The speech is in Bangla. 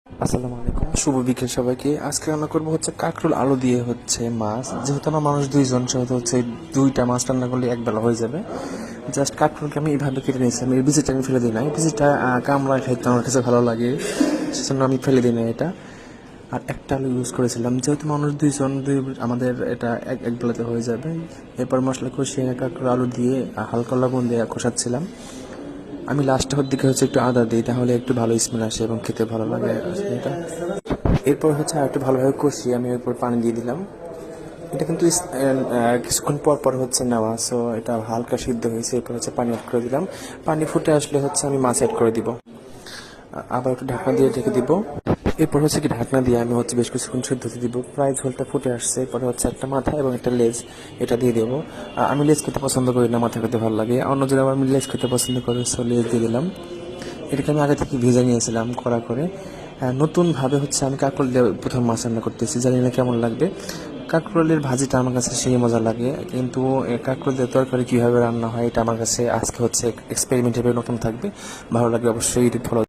আসসালামু আলাইকুম, শুভ বিকেল সবাইকে। আজকে রান্না করবো হচ্ছে কাঁকরোল আলু দিয়ে হচ্ছে মাছ। যেহেতু আমার মানুষ দুইজন, সেহেতু হচ্ছে দুইটা মাছ রান্না করলে এক বেলা হয়ে যাবে। জাস্ট কাঁকরোলকে আমি এইভাবে কেটে নিয়েছি, আমি এর বিচিটা আমি ফেলে দিই নাই। বিচিটা কামড়া খাইতে আমার কাছে ভালো লাগে, সেজন্য আমি ফেলে দিই না এটা। আর একটা আলু ইউজ করেছিলাম, যেহেতু মানুষ দুইজন, আমাদের এটা এক এক বেলাতে হয়ে যাবে। এরপর মশলা কষিয়ে কাঁকরোল আলু দিয়ে হালকা লবণ দিয়ে কষাচ্ছিলাম। আমি লাস্টের দিকে হচ্ছে একটু আদা দিই, তাহলে একটু ভালো স্মেল আসে এবং খেতে ভালো লাগে এটা। এরপর হচ্ছে আর একটু ভালোভাবে কষিয়ে আমি এরপর পানি দিয়ে দিলাম। এটা কিন্তু কিছুক্ষণ পর পর হচ্ছে নেওয়া, সো এটা হালকা সিদ্ধ হয়েছে। এরপর হচ্ছে পানি অ্যাড করে দিলাম। পানি ফুটে আসলে হচ্ছে আমি মাছ অ্যাড করে দিব। আবার একটু ঢাকনা দিয়ে ঢেকে দিব। এরপর হচ্ছে কি ঢাকনা দিয়ে আমি হচ্ছে বেশ কিছুক্ষণ সিদ্ধ হতে দিব। প্রায় ঝোলটা ফুটে আসছে। এরপরে হচ্ছে একটা মাথা এবং একটা লেজ, এটা দিয়ে দেবো। আমি লেজ খেতে পছন্দ করি না, মাথা খেতে ভালো লাগে। অন্যজন আবার আমি লেজ খেতে পছন্দ করি, সো লেজ দিয়ে দিলাম। এটাকে আমি আগে থেকে ভেজে নিয়েছিলাম কড়া করে। নতুনভাবে হচ্ছে আমি কাঁকরোল দিয়ে প্রথম মাছ রান্না করতেছি, জানি না কেমন লাগবে। কাঁকরোলের ভাজিটা আমার কাছে সেই মজা লাগে, কিন্তু কাঁকরোল দিয়ে তরকারি কীভাবে রান্না হয় এটা আমার কাছে আজকে হচ্ছে এক্সপেরিমেন্ট হিসেবে নতুন থাকবে। ভালো লাগবে অবশ্যই ফলো